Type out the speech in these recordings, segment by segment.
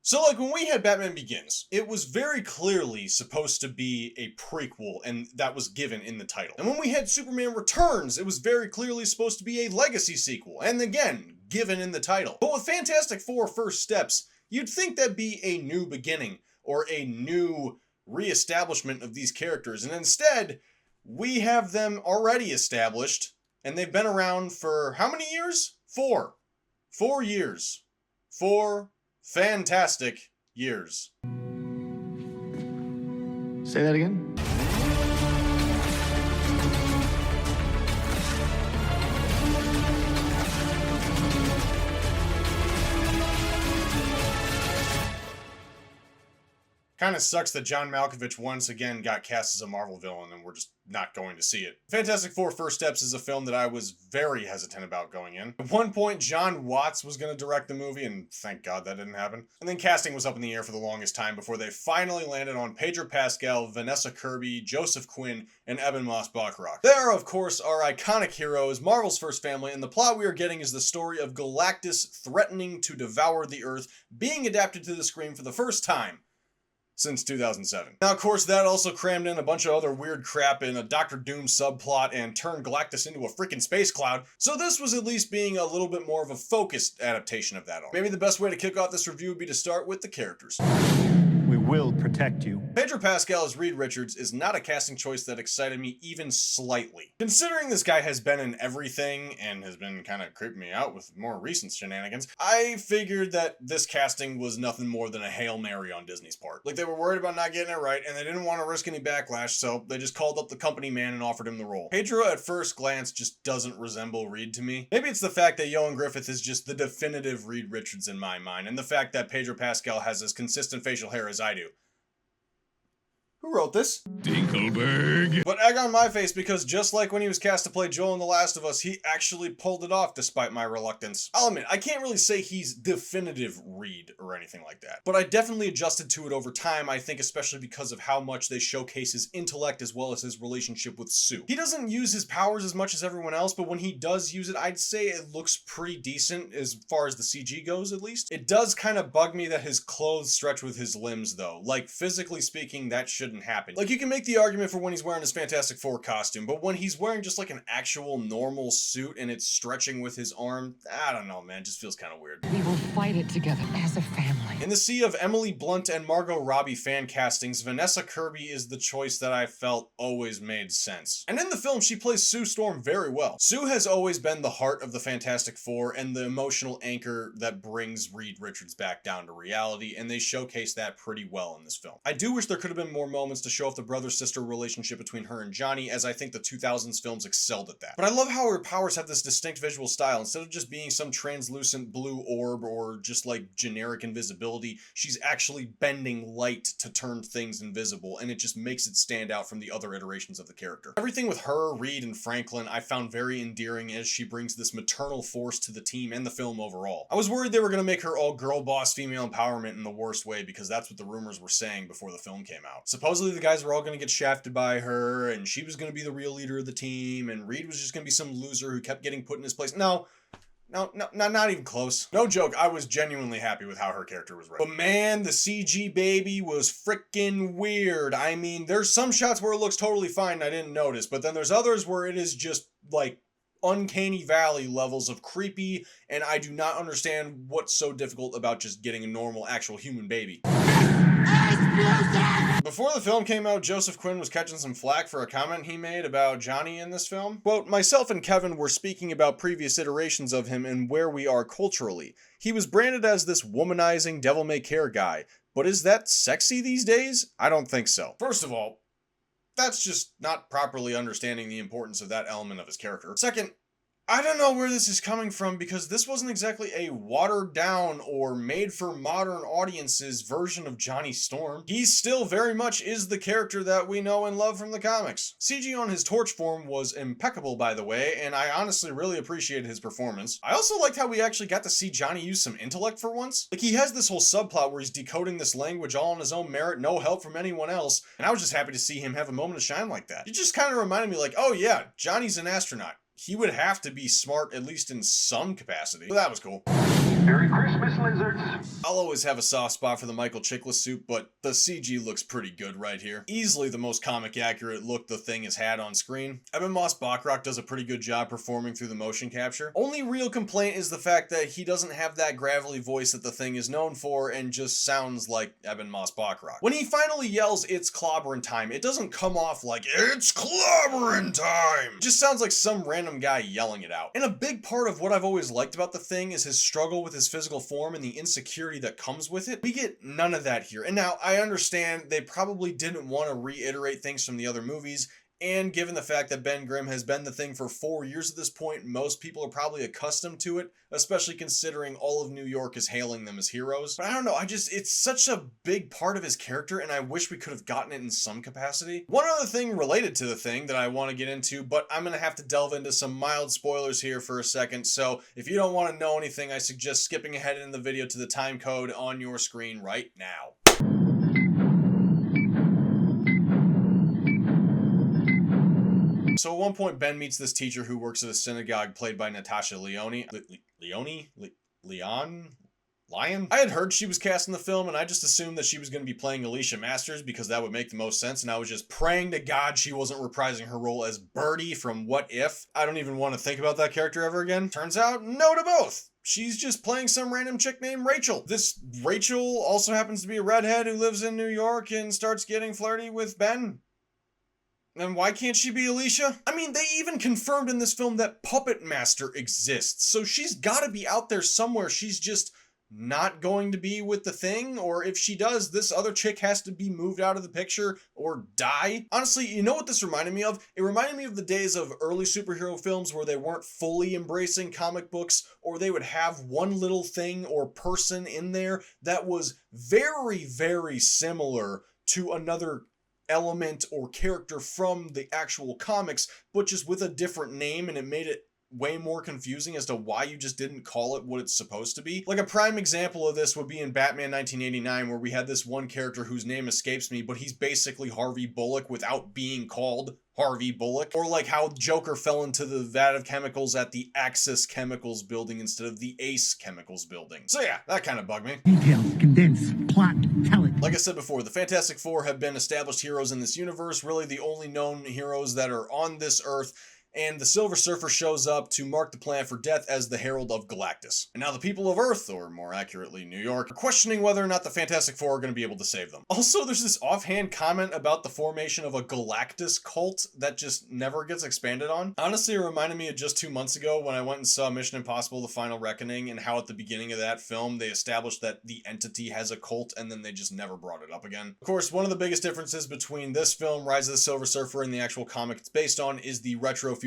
So like when we had Batman Begins, it was very clearly supposed to be a prequel, and that was given in the title. And when we had Superman Returns, it was very clearly supposed to be a legacy sequel, and again, given in the title. But with Fantastic Four First Steps, you'd think that'd be a new beginning, or a new re-establishment of these characters, and instead, we have them already established, and they've been around for how many years? 4. 4 years. 4 fantastic years. Say that again? Kind of sucks that John Malkovich once again got cast as a Marvel villain and we're just not going to see it. Fantastic Four First Steps is a film that I was very hesitant about going in. At one point, John Watts was going to direct the movie, and thank God that didn't happen. And then casting was up in the air for the longest time before they finally landed on Pedro Pascal, Vanessa Kirby, Joseph Quinn, and Ebon Moss-Bachrach. They are, of course, our iconic heroes, Marvel's first family, and the plot we are getting is the story of Galactus threatening to devour the Earth, being adapted to the screen for the first time since 2007. Now, of course, that also crammed in a bunch of other weird crap in a Doctor Doom subplot and turned Galactus into a freaking space cloud, so this was at least being a little bit more of a focused adaptation of that all. Maybe the best way to kick off this review would be to start with the characters. We will protect you. Pedro Pascal as Reed Richards is not a casting choice that excited me even slightly. Considering this guy has been in everything and has been kind of creeping me out with more recent shenanigans, I figured that this casting was nothing more than a Hail Mary on Disney's part. Like, they were worried about not getting it right and they didn't want to risk any backlash, so they just called up the company man and offered him the role. Pedro at first glance just doesn't resemble Reed to me. Maybe it's the fact that Ioan Gruffudd is just the definitive Reed Richards in my mind, and the fact that Pedro Pascal has as consistent facial hair as I do. Who wrote this? Dinkelberg. But egg on my face, because just like when he was cast to play Joel in The Last of Us, he actually pulled it off despite my reluctance. I'll admit, I can't really say he's definitive Reed or anything like that, but I definitely adjusted to it over time, I think, especially because of how much they showcase his intellect as well as his relationship with Sue. He doesn't use his powers as much as everyone else, but when he does use it, I'd say it looks pretty decent as far as the CG goes, at least. It does kind of bug me that his clothes stretch with his limbs, though. Like, physically speaking, that shouldn't happen. Like, you can make the argument for when he's wearing his Fantastic Four costume, but when he's wearing just like an actual normal suit and it's stretching with his arm, I don't know, man, it just feels kind of weird. We will fight it together as a family. In the sea of Emily Blunt and Margot Robbie fan castings, Vanessa Kirby is the choice that I felt always made sense. And in the film, she plays Sue Storm very well. Sue has always been the heart of the Fantastic Four and the emotional anchor that brings Reed Richards back down to reality, and they showcase that pretty well in this film. I do wish there could have been more moments to show off the brother-sister relationship between her and Johnny, as I think the 2000s films excelled at that. But I love how her powers have this distinct visual style. Instead of just being some translucent blue orb or just like generic invisibility, she's actually bending light to turn things invisible, and it just makes it stand out from the other iterations of the character. Everything with her, Reed, and Franklin I found very endearing, as she brings this maternal force to the team and the film overall. I was worried they were going to make her all girl boss female empowerment in the worst way, because that's what the rumors were saying before the film came out. Supposedly the guys were all going to get shafted by her, and she was going to be the real leader of the team, and Reed was just going to be some loser who kept getting put in his place. No, not even close. No joke, I was genuinely happy with how her character was written. But man, the CG baby was freaking weird. I mean, there's some shots where it looks totally fine and I didn't notice, but then there's others where it is just like uncanny valley levels of creepy, and I do not understand what's so difficult about just getting a normal actual human baby. Before the film came out, Joseph Quinn was catching some flack for a comment he made about Johnny in this film. Quote, "Myself and Kevin were speaking about previous iterations of him and where we are culturally. He was branded as this womanizing, devil-may-care guy. But is that sexy these days? I don't think so." First of all, that's just not properly understanding the importance of that element of his character. Second, I don't know where this is coming from, because this wasn't exactly a watered down or made for modern audiences version of Johnny Storm. He still very much is the character that we know and love from the comics. CG on his torch form was impeccable, by the way, and I honestly really appreciated his performance. I also liked how we actually got to see Johnny use some intellect for once. Like, he has this whole subplot where he's decoding this language all on his own merit, no help from anyone else, and I was just happy to see him have a moment of shine like that. It just kind of reminded me like, oh yeah, Johnny's an astronaut. He would have to be smart, at least in some capacity. So that was cool. Merry Christmas, lizards. I'll always have a soft spot for the Michael Chiklis suit, but the CG looks pretty good right here. Easily the most comic accurate look the thing has had on screen. Eben Moss-Bachrach does a pretty good job performing through the motion capture. Only real complaint is the fact that he doesn't have that gravelly voice that the thing is known for and just sounds like Eben Moss-Bachrach. When he finally yells, "It's clobbering time," it doesn't come off like, "It's clobbering time!" It just sounds like some random guy yelling it out. And a big part of what I've always liked about the thing is his struggle with his physical form and the insecurity that comes with it. We get none of that here. And now, I understand they probably didn't want to reiterate things from the other movies, and given the fact that Ben Grimm has been the Thing for 4 years at this point, most people are probably accustomed to it, especially considering all of New York is hailing them as heroes. But I don't know, it's such a big part of his character, and I wish we could have gotten it in some capacity. One other thing related to the Thing that I want to get into, but I'm going to have to delve into some mild spoilers here for a second, so if you don't want to know anything, I suggest skipping ahead in the video to the time code on your screen right now. So at one point, Ben meets this teacher who works at a synagogue played by Natasha Lyonne. Lion? I had heard she was cast in the film, and I just assumed that she was going to be playing Alicia Masters because that would make the most sense, and I was just praying to God she wasn't reprising her role as Birdie from What If. I don't even want to think about that character ever again. Turns out, no to both. She's just playing some random chick named Rachel. This Rachel also happens to be a redhead who lives in New York and starts getting flirty with Ben. And why can't she be Alicia? I mean, they even confirmed in this film that Puppet Master exists, so she's gotta be out there somewhere. She's just not going to be with the Thing, or if she does, this other chick has to be moved out of the picture or die. Honestly, you know what this reminded me of? It reminded me of the days of early superhero films where they weren't fully embracing comic books, or they would have one little thing or person in there that was very, very similar to another element or character from the actual comics, but just with a different name, and it made it way more confusing as to why you just didn't call it what it's supposed to be. Like a prime example of this would be in Batman 1989, where we had this one character whose name escapes me, but he's basically Harvey Bullock without being called Harvey Bullock. Or like how Joker fell into the vat of chemicals at the Axis Chemicals building instead of the Ace Chemicals building. So yeah, that kind of bugged me. Details, condense, plot, tell it. Like I said before, the Fantastic Four have been established heroes in this universe, really the only known heroes that are on this Earth, and the Silver Surfer shows up to mark the plan for death as the Herald of Galactus. And now the people of Earth, or more accurately New York, are questioning whether or not the Fantastic Four are going to be able to save them. Also, there's this offhand comment about the formation of a Galactus cult that just never gets expanded on. Honestly, it reminded me of just 2 months ago when I went and saw Mission Impossible: The Final Reckoning, and how at the beginning of that film they established that the entity has a cult, and then they just never brought it up again. Of course, one of the biggest differences between this film, Rise of the Silver Surfer, and the actual comic it's based on is the retro-futuristic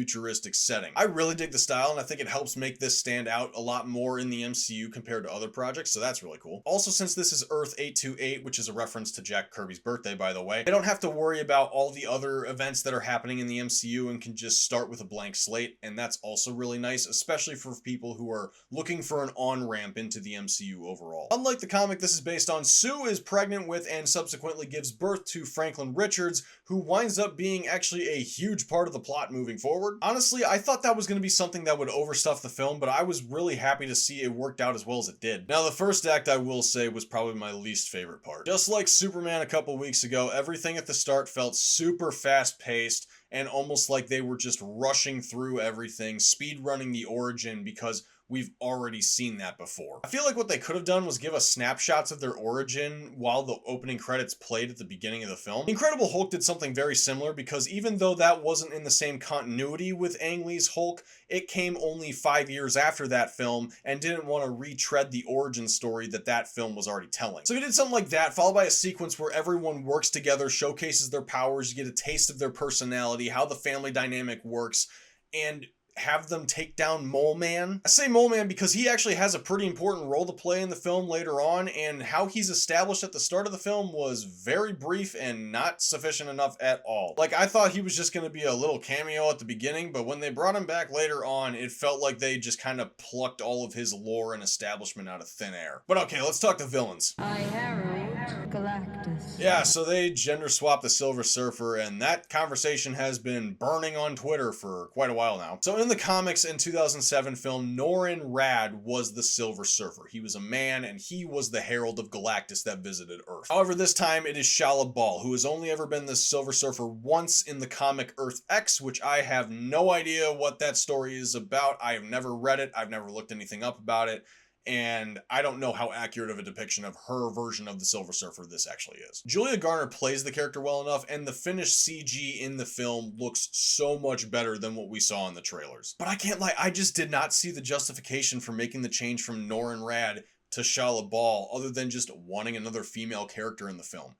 setting. I really dig the style, and I think it helps make this stand out a lot more in the MCU compared to other projects, so that's really cool. Also, since this is Earth 828, which is a reference to Jack Kirby's birthday, by the way, I don't have to worry about all the other events that are happening in the MCU and can just start with a blank slate, and that's also really nice, especially for people who are looking for an on-ramp into the MCU overall. Unlike the comic this is based on, Sue is pregnant with and subsequently gives birth to Franklin Richards, who winds up being actually a huge part of the plot moving forward. Honestly, I thought that was going to be something that would overstuff the film, but I was really happy to see it worked out as well as it did. Now, the first act, I will say, was probably my least favorite part. Just like Superman a couple weeks ago, everything at the start felt super fast-paced and almost like they were just rushing through everything, speed-running the origin because we've already seen that before. I feel like what they could have done was give us snapshots of their origin while the opening credits played at the beginning of the film. Incredible Hulk did something very similar because even though that wasn't in the same continuity with Ang Lee's Hulk, it came only 5 years after that film and didn't want to retread the origin story that that film was already telling. So he did something like that, followed by a sequence where everyone works together, showcases their powers, you get a taste of their personality, how the family dynamic works, and have them take down Mole Man. I say Mole Man because he actually has a pretty important role to play in the film later on, and how he's established at the start of the film was very brief and not sufficient enough at all. Like, I thought he was just going to be a little cameo at the beginning, but when they brought him back later on, it felt like they just kind of plucked all of his lore and establishment out of thin air. But okay, let's talk the villains. I harrow Galactus. Yeah, so they gender swap the Silver Surfer, and that conversation has been burning on Twitter for quite a while now. So in the comics in 2007 film, Norrin Radd was the Silver Surfer. He was a man, and he was the Herald of Galactus that visited Earth. However, this time it is Shala Bal, who has only ever been the Silver Surfer once in the comic Earth X, which I have no idea what that story is about. I have never read it. I've never looked anything up about it. And I don't know how accurate of a depiction of her version of the Silver Surfer this actually is. Julia Garner plays the character well enough, and the finished CG in the film looks so much better than what we saw in the trailers. But I can't lie, I just did not see the justification for making the change from Norrin Radd to Shala Bal other than just wanting another female character in the film.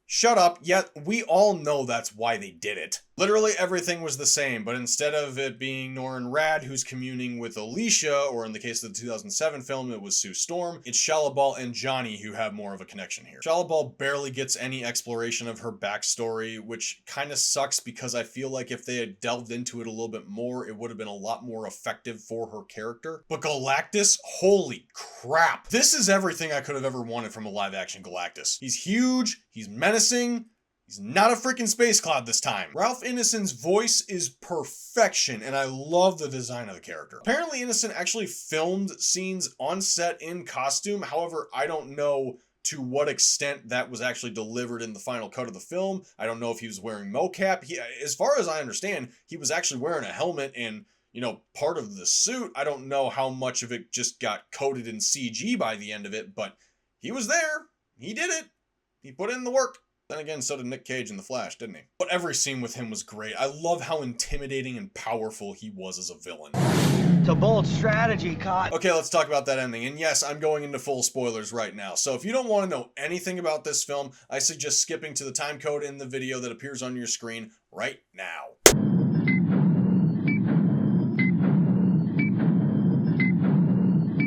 Shut up, yet we all know that's why they did it. Literally everything was the same, but instead of it being Norrin Radd who's communing with Alicia, or in the case of the 2007 film, it was Sue Storm, it's Shala Bal and Johnny who have more of a connection here. Shala Bal barely gets any exploration of her backstory, which kind of sucks because I feel like if they had delved into it a little bit more, it would have been a lot more effective for her character. But Galactus, holy crap. This is everything I could have ever wanted from a live action Galactus. He's huge, he's menacing, he's not a freaking space cloud this time. Ralph Ineson's voice is perfection, and I love the design of the character. Apparently Ineson actually filmed scenes on set in costume. However, I don't know to what extent that was actually delivered in the final cut of the film. I don't know if he was wearing mocap. As far as I understand, he was actually wearing a helmet and, you know, part of the suit. I don't know how much of it just got coated in CG by the end of it, but he was there. He did it. He put in the work. Then again, so did Nick Cage in The Flash, didn't he? But every scene with him was great. I love how intimidating and powerful he was as a villain. It's a bold strategy, Cot. Okay, let's talk about that ending. And yes, I'm going into full spoilers right now. So if you don't want to know anything about this film, I suggest skipping to the time code in the video that appears on your screen right now.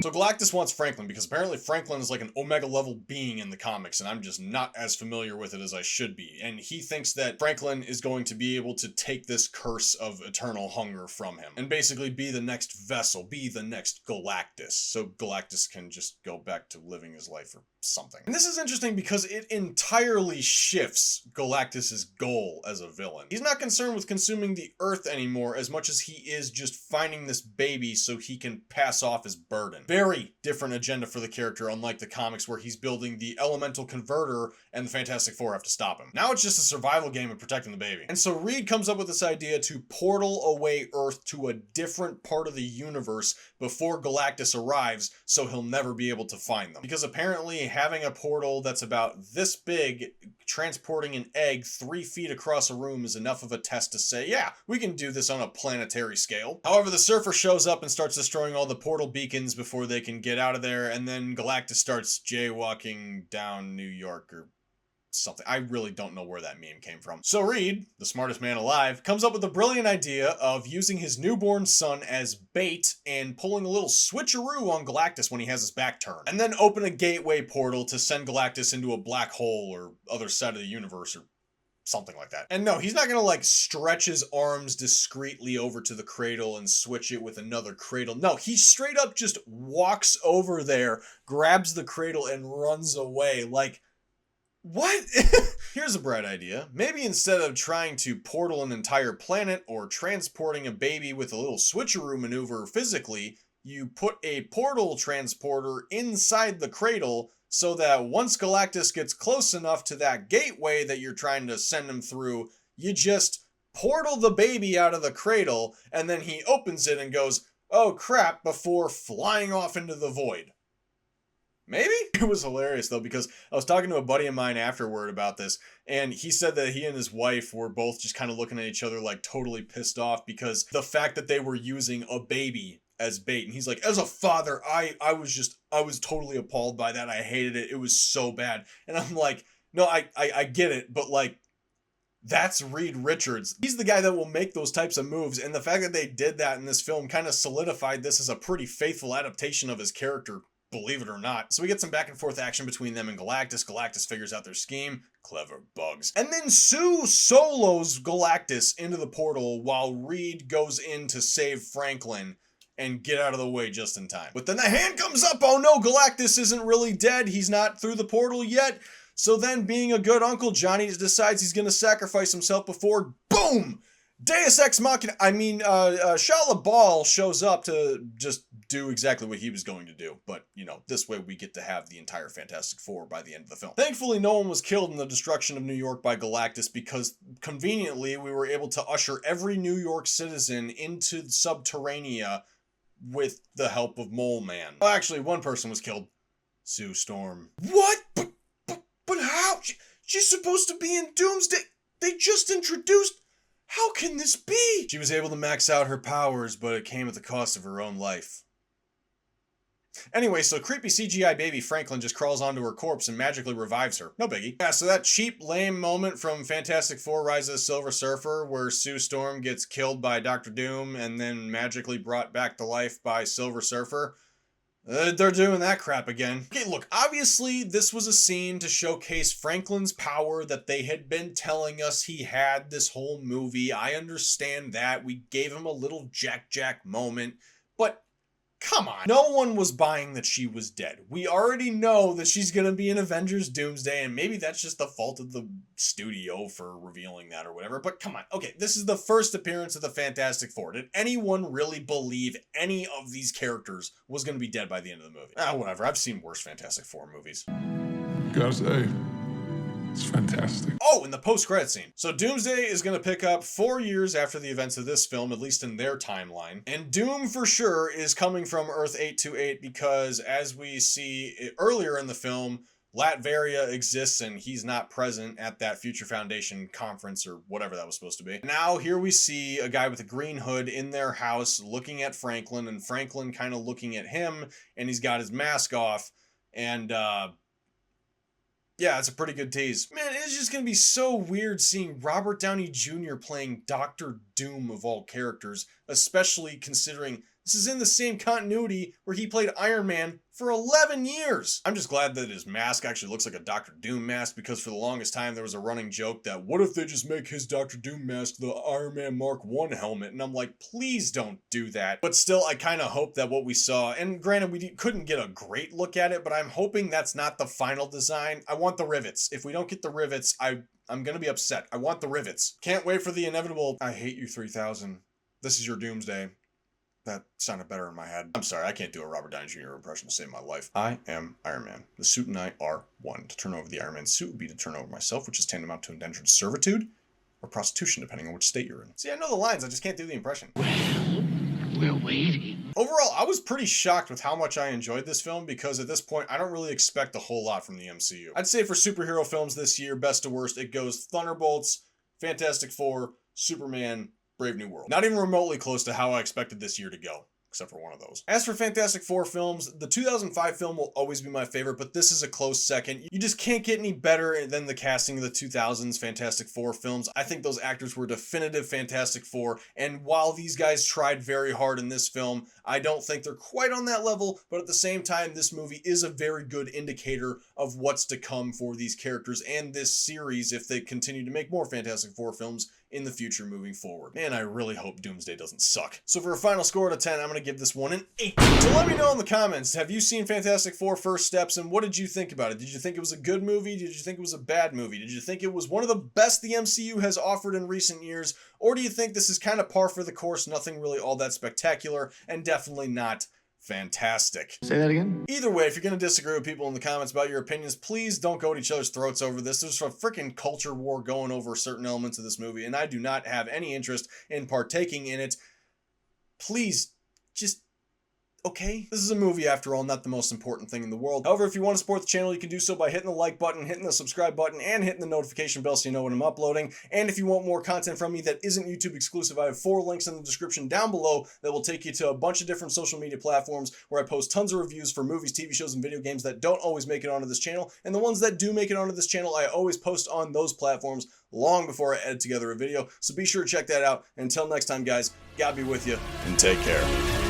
So Galactus wants Franklin because apparently Franklin is like an Omega level being in the comics, and I'm just not as familiar with it as I should be. And he thinks that Franklin is going to be able to take this curse of eternal hunger from him and basically be the next vessel, be the next Galactus. So Galactus can just go back to living his life or something. And this is interesting because it entirely shifts Galactus's goal as a villain. He's not concerned with consuming the Earth anymore as much as he is just finding this baby so he can pass off his burden. Very different agenda for the character, unlike the comics where he's building the elemental converter and the Fantastic Four have to stop him. Now it's just a survival game of protecting the baby. And so Reed comes up with this idea to portal away Earth to a different part of the universe before Galactus arrives so he'll never be able to find them. Because apparently having a portal that's about this big, transporting an egg 3 feet across a room is enough of a test to say, yeah, we can do this on a planetary scale. However, the Surfer shows up and starts destroying all the portal beacons before they can get out of there, and then Galactus starts jaywalking down New York or something. I really don't know where that meme came from. So Reed, the smartest man alive, comes up with the brilliant idea of using his newborn son as bait and pulling a little switcheroo on Galactus when he has his back turned, and then open a gateway portal to send Galactus into a black hole or other side of the universe or something like that. And no, he's not gonna like stretch his arms discreetly over to the cradle and switch it with another cradle. No, he straight up just walks over there, grabs the cradle and runs away. Like, what? Here's a bright idea. Maybe instead of trying to portal an entire planet or transporting a baby with a little switcheroo maneuver physically, you put a portal transporter inside the cradle so that once Galactus gets close enough to that gateway that you're trying to send him through, you just portal the baby out of the cradle and then he opens it and goes, oh crap, before flying off into the void. Maybe? It was hilarious though, because I was talking to a buddy of mine afterward about this, and he said that he and his wife were both just kind of looking at each other like totally pissed off because the fact that they were using a baby as bait. And he's like, as a father, I was totally appalled by that. I hated it. It was so bad. And I'm like, no, I get it, but like, that's Reed Richards. He's the guy that will make those types of moves, and the fact that they did that in this film kind of solidified this as a pretty faithful adaptation of his character, believe it or not. So we get some back and forth action between them and Galactus. Galactus figures out their scheme. Clever bugs. And then Sue solos Galactus into the portal while Reed goes in to save Franklin. and get out of the way just in time. But then the hand comes up. Oh no, Galactus isn't really dead. He's not through the portal yet. So then, being a good uncle, Johnny decides he's going to sacrifice himself before, boom! Deus Ex Machina. I mean, Shia LaBeouf shows up to just do exactly what he was going to do. But, you know, this way we get to have the entire Fantastic Four by the end of the film. Thankfully, no one was killed in the destruction of New York by Galactus because, conveniently, we were able to usher every New York citizen into Subterranea with the help of Mole Man. Well, actually, one person was killed. Sue Storm. What? But how? She's supposed to be in Doomsday. They just introduced... How can this be? She was able to max out her powers, but it came at the cost of her own life. Anyway, so creepy CGI baby Franklin just crawls onto her corpse and magically revives her. No biggie. Yeah, so that cheap, lame moment from Fantastic Four Rise of the Silver Surfer where Sue Storm gets killed by Dr. Doom and then magically brought back to life by Silver Surfer. They're doing that crap again. Okay, look, obviously this was a scene to showcase Franklin's power that they had been telling us he had this whole movie. I understand that. We gave him a little Jack moment, but come on. No one was buying that she was dead. We already know that she's gonna be in Avengers Doomsday, and maybe that's just the fault of the studio for revealing that or whatever, but come on. Okay, this is the first appearance of the Fantastic Four. Did anyone really believe any of these characters was gonna be dead by the end of the movie? Whatever. I've seen worse Fantastic Four movies. Gotta say, it's fantastic. Oh, in the post-credit scene. So Doomsday is going to pick up 4 years after the events of this film, at least in their timeline. And Doom, for sure, is coming from Earth 828 because, as we see earlier in the film, Latveria exists and he's not present at that Future Foundation conference or whatever that was supposed to be. Now, here we see a guy with a green hood in their house looking at Franklin, and Franklin kind of looking at him, and he's got his mask off, and, yeah, it's a pretty good tease. Man, it's just going to be so weird seeing Robert Downey Jr. playing Dr. Doom of all characters, especially considering this is in the same continuity where he played Iron Man for 11 years. I'm just glad that his mask actually looks like a Dr. Doom mask, because for the longest time there was a running joke that what if they just make his Dr. Doom mask the Iron Man Mark I helmet? And I'm like, please don't do that. But still, I kind of hope that what we saw, and granted we couldn't get a great look at it, but I'm hoping that's not the final design. I want the rivets. If we don't get the rivets, I'm gonna be upset. I want the rivets. Can't wait for the inevitable, I hate you 3000. This is your Doomsday. That sounded better in my head. I'm sorry, I can't do a Robert Downey Jr. impression to save my life. I am Iron Man. The suit and I are one. To turn over the Iron Man suit would be to turn over myself, which is tantamount to indentured servitude or prostitution, depending on which state you're in. See, I know the lines, I just can't do the impression. We're waiting. Overall, I was pretty shocked with how much I enjoyed this film because at this point, I don't really expect a whole lot from the MCU. I'd say for superhero films this year, best to worst, it goes Thunderbolts, Fantastic Four, Superman, Brave New World. Not even remotely close to how I expected this year to go, except for one of those. As for Fantastic Four films, the 2005 film will always be my favorite, but this is a close second. You just can't get any better than the casting of the 2000s Fantastic Four films. I think those actors were definitive Fantastic Four, and while these guys tried very hard in this film, I don't think they're quite on that level, but at the same time, this movie is a very good indicator of what's to come for these characters and this series if they continue to make more Fantastic Four films in the future moving forward. Man, I really hope Doomsday doesn't suck. So for a final score out of 10, I'm going to give this one an 8. So let me know in the comments, have you seen Fantastic Four First Steps, and what did you think about it? Did you think it was a good movie? Did you think it was a bad movie? Did you think it was one of the best the MCU has offered in recent years? Or do you think this is kind of par for the course, nothing really all that spectacular, and definitely not fantastic? Say that again? Either way, if you're going to disagree with people in the comments about your opinions, please don't go at each other's throats over this. There's a freaking culture war going over certain elements of this movie, and I do not have any interest in partaking in it. Please, just... okay? This is a movie, after all, not the most important thing in the world. However, if you want to support the channel, you can do so by hitting the like button, hitting the subscribe button, and hitting the notification bell so you know when I'm uploading. And if you want more content from me that isn't YouTube exclusive, I have 4 links in the description down below that will take you to a bunch of different social media platforms where I post tons of reviews for movies, TV shows, and video games that don't always make it onto this channel. And the ones that do make it onto this channel, I always post on those platforms long before I edit together a video. So be sure to check that out. And until next time, guys, God be with you, and take care.